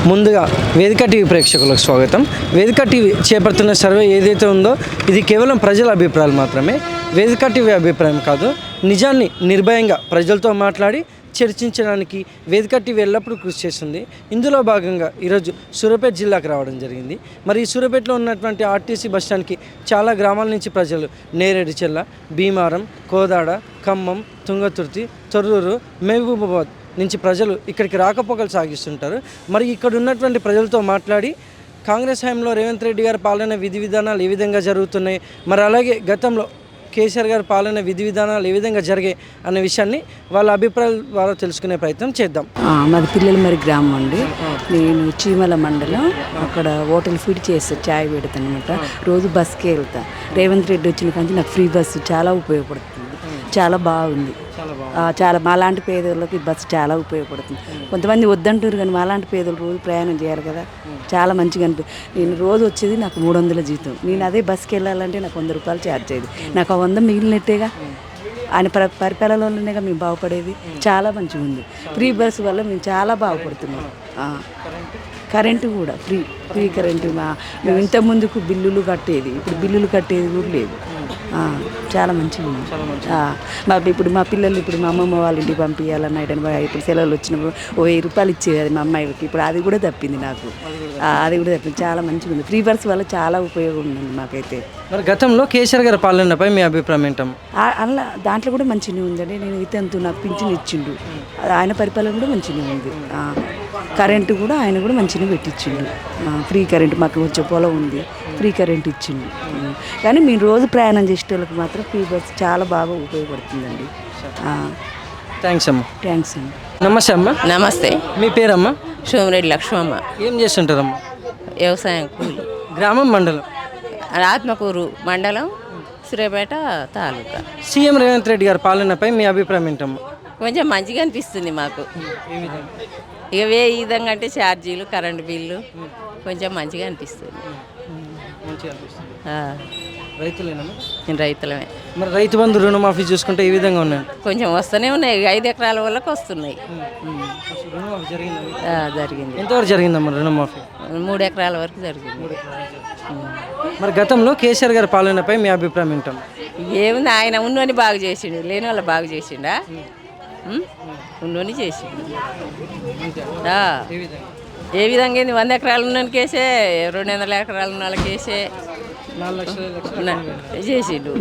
ముందుగా వేదిక టీవీ ప్రేక్షకులకు స్వాగతం. వేదిక టీవీ చేపడుతున్న సర్వే ఏదైతే ఉందో ఇది కేవలం ప్రజల అభిప్రాయాలు మాత్రమే. వేదిక టీవీ అభిప్రాయం కాదు. నిజాన్ని నిర్భయంగా ప్రజలతో మాట్లాడి చర్చించడానికి వేదిక టీవీ ఎల్లప్పుడూ కృషి చేస్తుంది. ఇందులో భాగంగా ఈరోజు సూర్యాపేట జిల్లాకు రావడం జరిగింది. మరి ఈ సూర్యాపేటలో ఉన్నటువంటి ఆర్టీసీ బస్టాండ్కి చాలా గ్రామాల నుంచి ప్రజలు నేరేడుచెల్ల, భీమారం, కోదాడ, ఖమ్మం, తుంగతుర్తి, తొర్రూరు, మహబూబాబాద్ నుంచి ప్రజలు ఇక్కడికి రాకపోకలు సాగిస్తుంటారు. మరి ఇక్కడ ఉన్నటువంటి ప్రజలతో మాట్లాడి కాంగ్రెస్ హయాంలో రేవంత్ రెడ్డి గారి పాలన విధి విధానాలు ఏ విధంగా జరుగుతున్నాయి, మరి అలాగే గతంలో కేసీఆర్ గారి పాలన విధి విధానాలు ఏ విధంగా జరిగాయి అనే విషయాన్ని వాళ్ళ అభిప్రాయాల ద్వారా తెలుసుకునే ప్రయత్నం చేద్దాం. మాది పిల్లలమరి గ్రామం అండి. నేను చీమల మండలం అక్కడ హోటల్ ఫీడ్ చేస్తా, ఛాయ్ పెడతాను అనమాట. రోజు బస్కి వెళ్తా. రేవంత్ రెడ్డి వచ్చిన కానీ నాకు ఫ్రీ బస్సు చాలా ఉపయోగపడుతుంది, చాలా బాగుంది. చాలా మాలాంటి పేదలకు ఈ బస్సు చాలా ఉపయోగపడుతుంది. కొంతమంది వద్దంటారు కానీ మాలాంటి పేదలు రోజు ప్రయాణం చేయాలి కదా, చాలా మంచిగా నేను రోజు వచ్చేది నాకు 300 జీతం. నేను అదే బస్కి వెళ్ళాలంటే నాకు 100 రూపాయలు ఛార్జ్ అయ్యేది. నాకు ఆ 100 మిగిలినట్టేగా. ఆయన పరిపాలనలోనేగా మేము బాగుపడేది. చాలా మంచిగా ఉంది. ఫ్రీ బస్సు వల్ల మేము చాలా బాగుపడుతున్నాం. కరెంటు కూడా ఫ్రీ కరెంటు. మేము ఇంత ముందుకు బిల్లులు కట్టేది, ఇప్పుడు బిల్లులు కట్టేది కూడా లేదు. చాలా మంచిగా ఉంది. ఇప్పుడు మా పిల్లలు ఇప్పుడు మా అమ్మమ్మ వాళ్ళ ఇంటికి పంపించాలన్న ఇప్పుడు సెలవులు వచ్చినప్పుడు 1000 రూపాయలు ఇచ్చేది అది మా అమ్మాయికి. ఇప్పుడు అది కూడా తప్పింది నాకు. అది కూడా తప్పింది. చాలా మంచిగా ఉంది. ఫ్రీ బస్ వల్ల చాలా ఉపయోగం ఉందండి మాకైతే. మరి గతంలో కేసీఆర్ గారి పాలనపై మీ అభిప్రాయం ఏంటమ్మా? అలా దాంట్లో కూడా మంచిగా ఉందండి. నేను ఇతంతు నాకు పింఛన్ ఇచ్చిండు. ఆయన పరిపాలన కూడా మంచిగా ఉంది. కరెంటు కూడా ఆయన కూడా మంచిగా పెట్టించిండు. ఫ్రీ కరెంటు మాకు వచ్చే పొలం ఉంది, ఫ్రీ కరెంట్ ఇచ్చిండు. కానీ మీరు రోజు ప్రయాణం చేసే వాళ్ళకి మాత్రం ఫ్రీ బస్ చాలా బాగా ఉపయోగపడుతుందండి. థ్యాంక్స్ అమ్మా. థ్యాంక్స్ అండి. నమస్తే అమ్మా. నమస్తే. మీ పేరమ్మా? సోమిరెడ్డి లక్ష్మమ్మ. ఏం చేస్తుంటారమ్మా? వ్యవసాయం కూలి. గ్రామం, మండలం? ఆత్మకూరు మండలం, సూర్యాపేట తాలూకా. సీఎం రేవంత్ రెడ్డి గారి పాలనపై మీ అభిప్రాయం ఏంటమ్మా? కొంచెం మంచిగా అనిపిస్తుంది మాకు. ఇక ఏ విధంగా అంటే ఛార్జీలు, కరెంటు బిల్లు కొంచెం మంచిగా అనిపిస్తుంది. రైతులేనమ్మా? నేను రైతులమే. మరి రైతు బంధు రుణమాఫీ చూసుకుంటే ఏ విధంగా ఉన్నాయి? కొంచెం వస్తూనే ఉన్నాయి. 5 ఎకరాల వాళ్ళకి వస్తున్నాయి. జరిగింది. ఎంతవరకు జరిగిందమ్మా రుణమాఫీ? 3 ఎకరాల వరకు జరిగింది. మరి గతంలో కేసీఆర్ గారి పాలనపై మీ అభిప్రాయం ఏంటమ్మా? ఏముంది, ఆయన ఉన్నోని బాగు చేసిండు, లేని వాళ్ళు బాగు చేసిండా? ఉన్నోని చేసిండు. ఏ విధంగా ఏంది, 100 ఎకరాలు ఉన్న కేసే, 200 ఎకరాలు ఉన్న వాళ్ళకి కేసే 4 లక్షలు చేసిండు.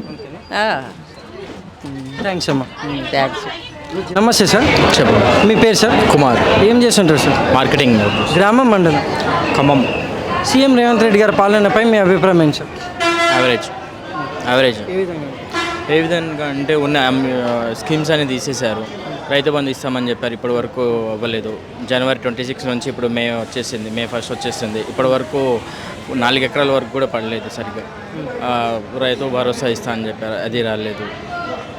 థ్యాంక్స్ అమ్మా. థ్యాంక్స్. నమస్తే సార్. చెప్పండి. మీ పేరు సార్? కుమార్. ఏం చేస్తుంటారు సార్? మార్కెటింగ్. గ్రామం, మండలం? ఖమ్మం. సీఎం రేవంత్ రెడ్డి గారి పాలనపై మీ అభిప్రాయం ఏంటి సార్? యావరేజ్. ఏ విధంగా అంటే ఉన్న స్కీమ్స్ అని తీసేశారు. రైతు బంధు ఇస్తామని చెప్పారు, ఇప్పటి వరకు అవ్వలేదు. జనవరి 26 నుంచి ఇప్పుడు మే 1 వచ్చేసింది. ఇప్పటి వరకు 4 ఎకరాల వరకు కూడా పడలేదు సరిగ్గా. రైతు భరోసా ఇస్తా అని చెప్పారు, అది రాలేదు.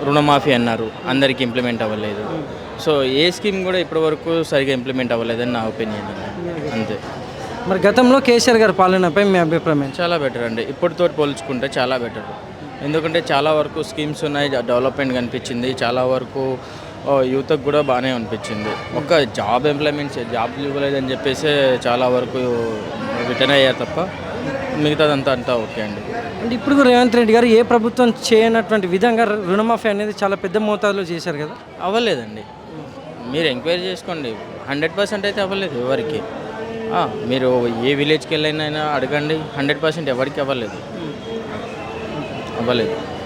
రుణమాఫీ అన్నారు, అందరికీ ఇంప్లిమెంట్ అవ్వలేదు. సో ఏ స్కీమ్ కూడా ఇప్పటి వరకు సరిగ్గా ఇంప్లిమెంట్ అవ్వలేదని నా ఒపీనియన్. అంతే. మరి గతంలో కేసీఆర్ గారి పాలనపై మీ అభిప్రాయం? చాలా బెటర్ అండి, ఇప్పటితో పోల్చుకుంటే చాలా బెటర్. ఎందుకంటే చాలా వరకు స్కీమ్స్ ఉన్నాయి, డెవలప్మెంట్ కనిపించింది. చాలా వరకు యూత్కి కూడా బాగానే అనిపించింది. ఒక జాబ్ ఇవ్వలేదని చెప్పేసి చాలా వరకు రిటర్న్ అయ్యారు తప్ప మిగతాదంతా ఓకే అండి. అంటే ఇప్పుడు రేవంత్ రెడ్డి గారు ఏ ప్రభుత్వం చేయనటువంటి విధంగా రుణమాఫీ అనేది చాలా పెద్ద మోతాదులో చేశారు కదా? అవ్వలేదండి. మీరు ఎంక్వైరీ చేసుకోండి, 100% అయితే అవ్వలేదు ఎవరికి. మీరు ఏ విలేజ్కి వెళ్ళైనా అడగండి, 100% ఎవరికి అవ్వలేదు.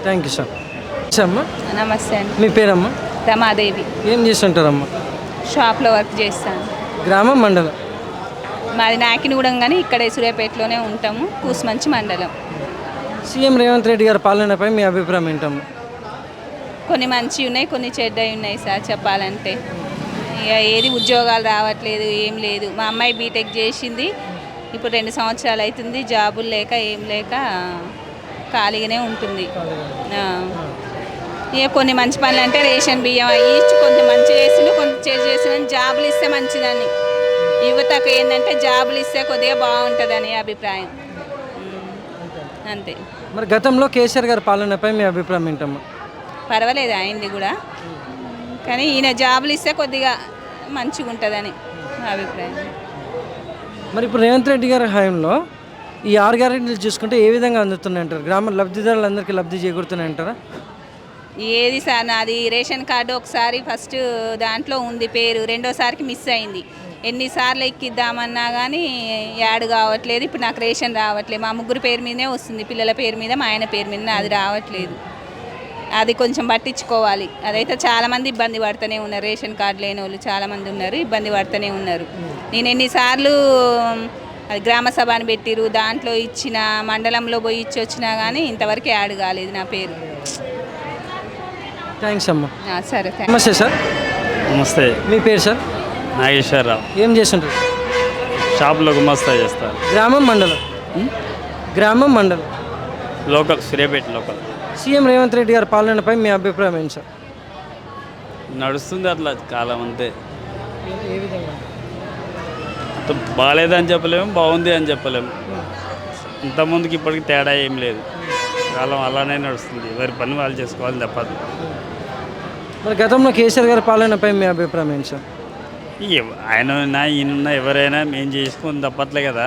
Thank you sir. అమ్మా. నమస్తే అండి. మీ పేరమ్మా? రమాదేవి. ఏం చేస్తుంటారమ్మా? షాప్లో వర్క్ చేస్తాను. గ్రామం, మండలం? మాది నాకినగూడెం, కానీ ఇక్కడే సూర్యాపేటలోనే ఉంటాము. కూసుమంచి మండలం. సీఎం రేవంత్ రెడ్డి గారి పాలనపై మీ అభిప్రాయం ఏంటమ్మా? కొన్ని మంచి ఉన్నాయి, కొన్ని చెడ్డవి ఉన్నాయి సార్ చెప్పాలంటే. ఇక ఏది ఉద్యోగాలు రావట్లేదు, ఏం లేదు. మా అమ్మాయి బీటెక్ చేసింది, ఇప్పుడు 2 సంవత్సరాలు అవుతుంది. జాబులు లేక ఏం లేక ఖాళీగానే ఉంటుంది. ఇక కొన్ని మంచి పనులు అంటే రేషన్ బియ్యం ఇచ్చి కొంత మంచి చేసిండు, కొంత చేసిన జాబులు ఇస్తే మంచిదని. యువతకు ఏంటంటే జాబులు ఇస్తే కొద్దిగా బాగుంటుందని అభిప్రాయం. అంతే. మరి గతంలో కేసీఆర్ గారి పాలనపై మీ అభిప్రాయం ఏంటమ్మా? పర్వాలేదు అయింది కూడా, కానీ ఈయన జాబులు ఇస్తే కొద్దిగా మంచిగా ఉంటుందని నా అభిప్రాయం. మరి ఇప్పుడు రేవంత్ రెడ్డి గారి హయాంలో ఈ 6 గ్యారెంటీలు చూసుకుంటే ఏ విధంగా అందుతున్నాయంటారు? గ్రామ లబ్ధిదారులందరికీ లబ్ధి చేకూరుతున్నాయంటారా? ఏది సార్ నాది రేషన్ కార్డు ఒకసారి ఫస్ట్ దాంట్లో ఉంది పేరు, రెండోసారికి మిస్ అయింది. ఎన్నిసార్లు ఎక్కిద్దామన్నా కానీ యాడ్ కావట్లేదు. ఇప్పుడు నాకు రేషన్ రావట్లేదు. మా ముగ్గురు పేరు మీదనే వస్తుంది, పిల్లల పేరు మీద, మా ఆయన పేరు మీద. అది రావట్లేదు. అది కొంచెం పట్టించుకోవాలి. అదైతే చాలామంది ఇబ్బంది పడుతూనే ఉన్నారు. రేషన్ కార్డు లేని వాళ్ళు చాలామంది ఉన్నారు, ఇబ్బంది పడుతూనే ఉన్నారు. నేను ఎన్నిసార్లు అది గ్రామ సభని పెట్టిరు, దాంట్లో ఇచ్చిన, మండలంలో పోయి ఇచ్చి వచ్చినా కానీ ఇంతవరకు యాడ్ కాలేదు నా పేరు. థ్యాంక్స్ అమ్మ. సరే, నమస్తే సార్. నమస్తే, మీ పేరు సార్? నాగేశ్వరరావు. ఏం చేస్తుంటారు? షాప్లో గుమస్తా చేస్తారు. గ్రామం మండలం? గ్రామం మండలం. Local, Suryapet local. CM Revanth Reddy గారి పాలనపై మీ అభిప్రాయం ఏంటి సార్? నడుస్తుంది అట్లా కాలం అంతే. ఏ విధంగా? బాగాలేదని చెప్పలేము, బాగుంది అని చెప్పలేము. ఇంతకుముందుకి ఇప్పటికి తేడా ఏం లేదు. కాలం అలానే నడుస్తుంది. ఎవరి పని వాళ్ళు చేసుకోవాలి తప్పదు. మరి గతంలో కేసీఆర్ గారి పాలనపై మీ అభిప్రాయం ఏంటి సార్? ఆయన ఉన్నా ఈయనున్నా ఎవరైనా మేము చేసుకుని తప్పట్లే కదా.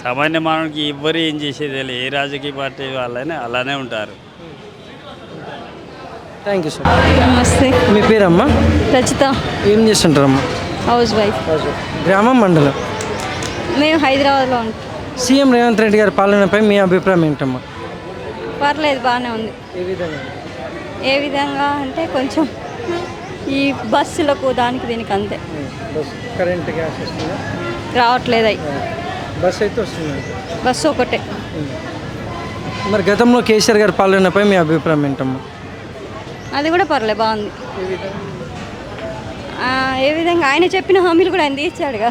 సామాన్య మానవుడికి ఎవ్వరు ఏం చేసేది లేదు. ఏ రాజకీయ పార్టీ వాళ్ళైనా అలానే ఉంటారు. Thank you sir. నమస్తే, మీ పేరమ్మా? రచిత. ఏం చేస్తుంటారమ్మా? House wife. గ్రామం మండలం? మేము హైదరాబాద్లో ఉంటాం. సీఎం రేవంత్ రెడ్డి గారి పాలనపై మీ అభిప్రాయం ఏంటమ్మా? పర్లేదు, బాగానే ఉంది. ఏ విధంగా? ఏ విధంగా అంటే కొంచెం ఈ బస్సులకు దానికి దీనికి అంతే. కరెంట్ గ్యాస్ వస్తుందా? రావట్లేదు. అవి బస్ అయితే వస్తుంది. బస్సు ఒకటే. మరి గతంలో కేసీఆర్ గారి పాలనపై మీ అభిప్రాయం ఏంటమ్మా? అది కూడా పర్లేదు, బాగుంది. ఏ విధంగా ఆయన చెప్పిన హామీలు కూడా ఆయన తీర్చాడుగా.